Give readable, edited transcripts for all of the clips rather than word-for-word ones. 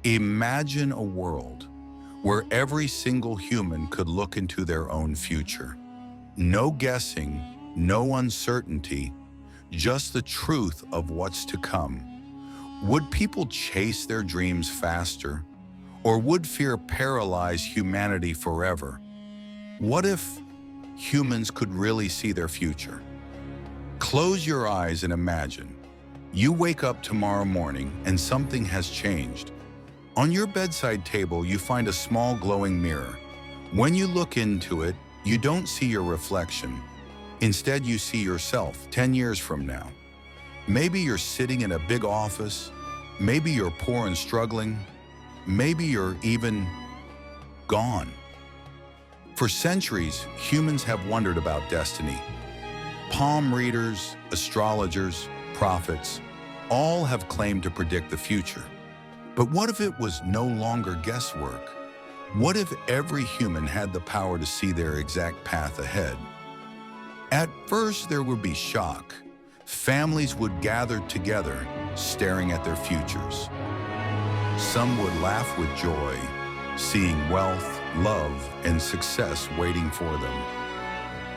Imagine a world where every single human could look into their own future. No guessing, no uncertainty, just the truth of what's to come. Would people chase their dreams faster, or would fear paralyze humanity forever? What if humans could really see their future? Close your eyes and imagine. You wake up tomorrow morning and something has changed. On your bedside table, you find a small glowing mirror. When you look into it, you don't see your reflection. Instead, you see yourself 10 years from now. Maybe you're sitting in a big office. Maybe you're poor and struggling. Maybe you're even gone. For centuries, humans have wondered about destiny. Palm readers, astrologers, prophets, all have claimed to predict the future. But what if it was no longer guesswork? What if every human had the power to see their exact path ahead? At first, there would be shock. Families would gather together, staring at their futures. Some would laugh with joy, seeing wealth, love, and success waiting for them.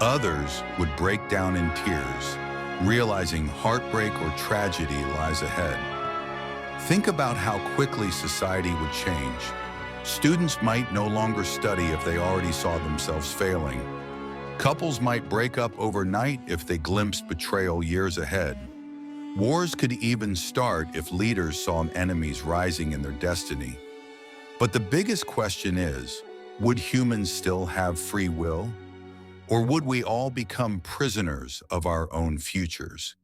Others would break down in tears, realizing heartbreak or tragedy lies ahead. Think about how quickly society would change. Students might no longer study if they already saw themselves failing. Couples might break up overnight if they glimpsed betrayal years ahead. Wars could even start if leaders saw enemies rising in their destiny. But the biggest question is, would humans still have free will? Or would we all become prisoners of our own futures?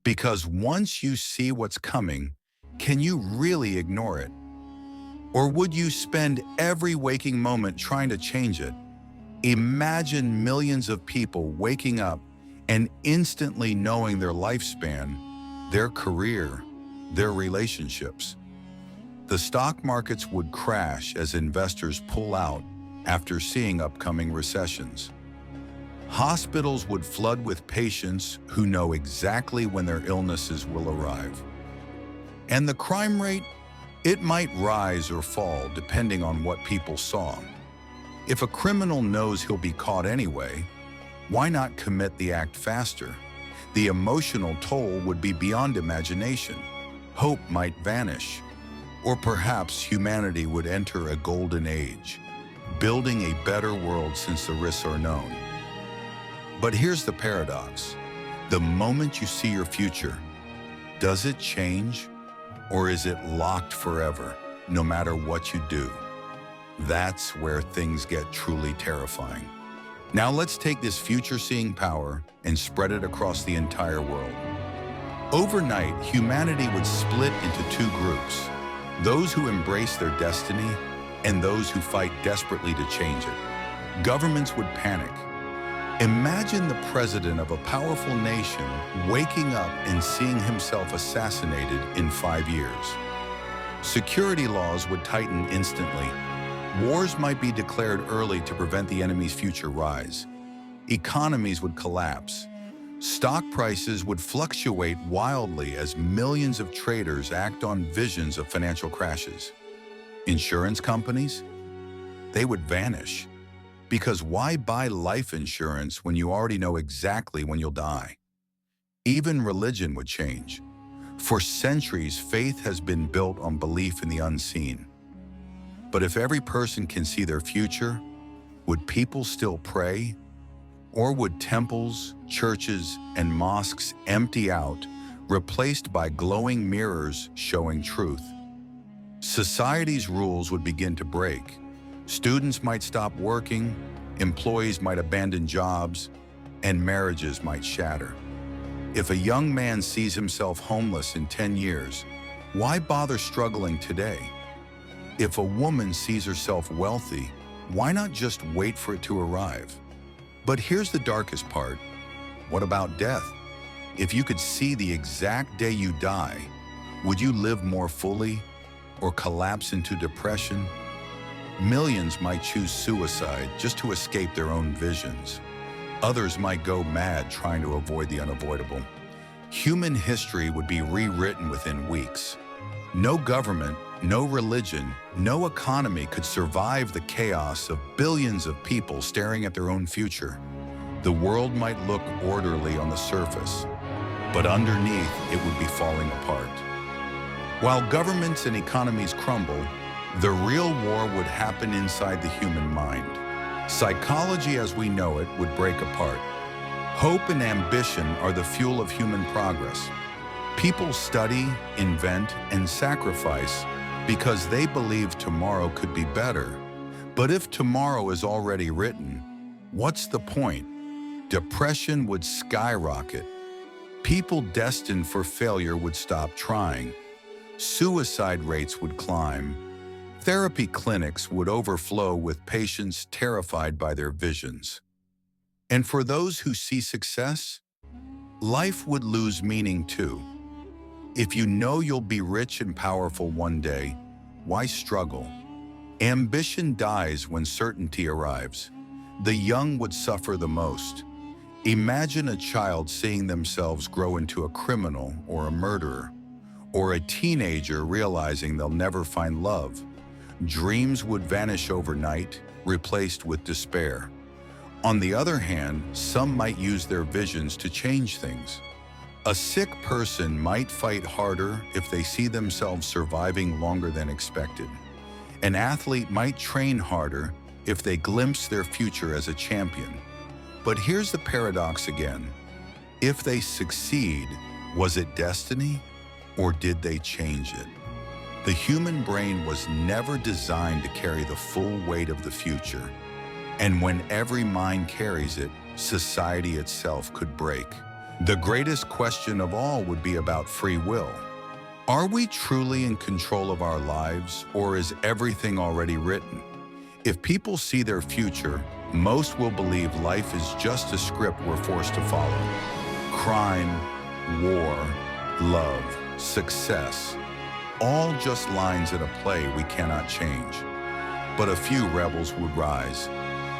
Because once you see what's coming, can you really ignore it? Or would you spend every waking moment trying to change it? Imagine millions of people waking up and instantly knowing their lifespan, their career, their relationships. The stock markets would crash as investors pull out after seeing upcoming recessions. Hospitals would flood with patients who know exactly when their illnesses will arrive. And the crime rate, it might rise or fall depending on what people saw. If a criminal knows he'll be caught anyway, why not commit the act faster? The emotional toll would be beyond imagination. Hope might vanish. Or perhaps humanity would enter a golden age, building a better world since the risks are known. But here's the paradox. The moment you see your future, does it change? Or is it locked forever, no matter what you do? That's where things get truly terrifying. Now let's take this future-seeing power and spread it across the entire world. Overnight, humanity would split into two groups, those who embrace their destiny and those who fight desperately to change it. Governments would panic. Imagine the president of a powerful nation waking up and seeing himself assassinated in 5 years. Security laws would tighten instantly. Wars might be declared early to prevent the enemy's future rise. Economies would collapse. Stock prices would fluctuate wildly as millions of traders act on visions of financial crashes. Insurance companies? They would vanish. Because why buy life insurance when you already know exactly when you'll die? Even religion would change. For centuries, faith has been built on belief in the unseen. But if every person can see their future, would people still pray? Or would temples, churches, and mosques empty out, replaced by glowing mirrors showing truth? Society's rules would begin to break. Students might stop working, employees might abandon jobs, and marriages might shatter. If a young man sees himself homeless in 10 years, why bother struggling today? If a woman sees herself wealthy, why not just wait for it to arrive? But here's the darkest part. What about death? If you could see the exact day you die, would you live more fully or collapse into depression? Millions might choose suicide just to escape their own visions. Others might go mad trying to avoid the unavoidable. Human history would be rewritten within weeks. No government, no religion, no economy could survive the chaos of billions of people staring at their own future. The world might look orderly on the surface, but underneath it would be falling apart. While governments and economies crumble, the real war would happen inside the human mind. Psychology as we know it would break apart. Hope and ambition are the fuel of human progress. People study, invent, and sacrifice because they believe tomorrow could be better. But if tomorrow is already written, what's the point? Depression would skyrocket. People destined for failure would stop trying. Suicide rates would climb. Therapy clinics would overflow with patients terrified by their visions. And for those who see success, life would lose meaning too. If you know you'll be rich and powerful one day, why struggle? Ambition dies when certainty arrives. The young would suffer the most. Imagine a child seeing themselves grow into a criminal or a murderer, or a teenager realizing they'll never find love. Dreams would vanish overnight, replaced with despair. On the other hand, some might use their visions to change things. A sick person might fight harder if they see themselves surviving longer than expected. An athlete might train harder if they glimpse their future as a champion. But here's the paradox again. If they succeed, was it destiny or did they change it? The human brain was never designed to carry the full weight of the future. And when every mind carries it, society itself could break. The greatest question of all would be about free will. Are we truly in control of our lives, or is everything already written? If people see their future, most will believe life is just a script we're forced to follow. Crime, war, love, success, all just lines in a play we cannot change. But a few rebels would rise.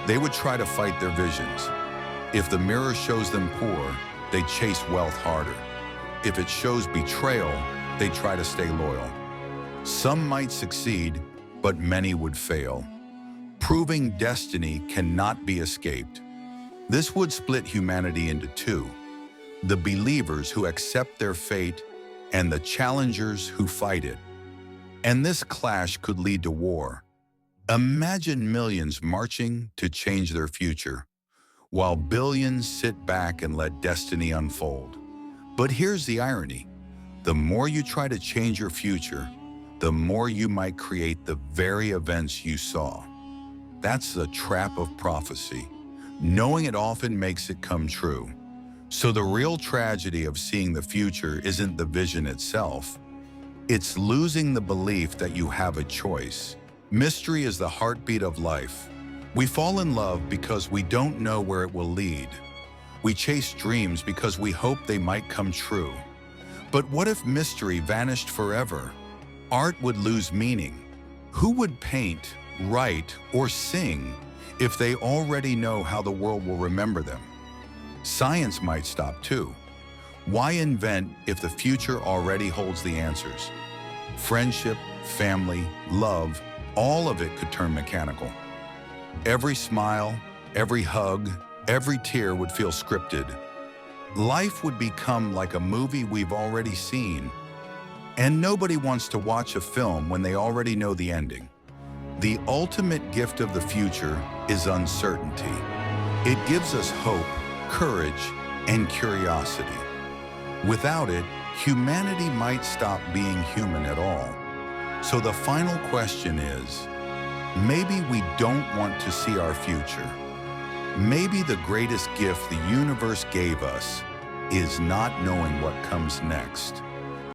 They would try to fight their visions. If the mirror shows them poor, they chase wealth harder. If it shows betrayal, they try to stay loyal. Some might succeed, but many would fail. Proving destiny cannot be escaped. This would split humanity into two: the believers who accept their fate and the challengers who fight it. And this clash could lead to war. Imagine millions marching to change their future, while billions sit back and let destiny unfold. But here's the irony. The more you try to change your future, the more you might create the very events you saw. That's the trap of prophecy. Knowing it often makes it come true. So the real tragedy of seeing the future isn't the vision itself. It's losing the belief that you have a choice. Mystery is the heartbeat of life. We fall in love because we don't know where it will lead. We chase dreams because we hope they might come true. But what if mystery vanished forever? Art would lose meaning. Who would paint, write, or sing if they already know how the world will remember them? Science might stop too. Why invent if the future already holds the answers? Friendship, family, love, all of it could turn mechanical. Every smile, every hug, every tear would feel scripted. Life would become like a movie we've already seen. And nobody wants to watch a film when they already know the ending. The ultimate gift of the future is uncertainty. It gives us hope, courage, and curiosity. Without it, humanity might stop being human at all. So the final question is, maybe we don't want to see our future. Maybe the greatest gift the universe gave us is not knowing what comes next.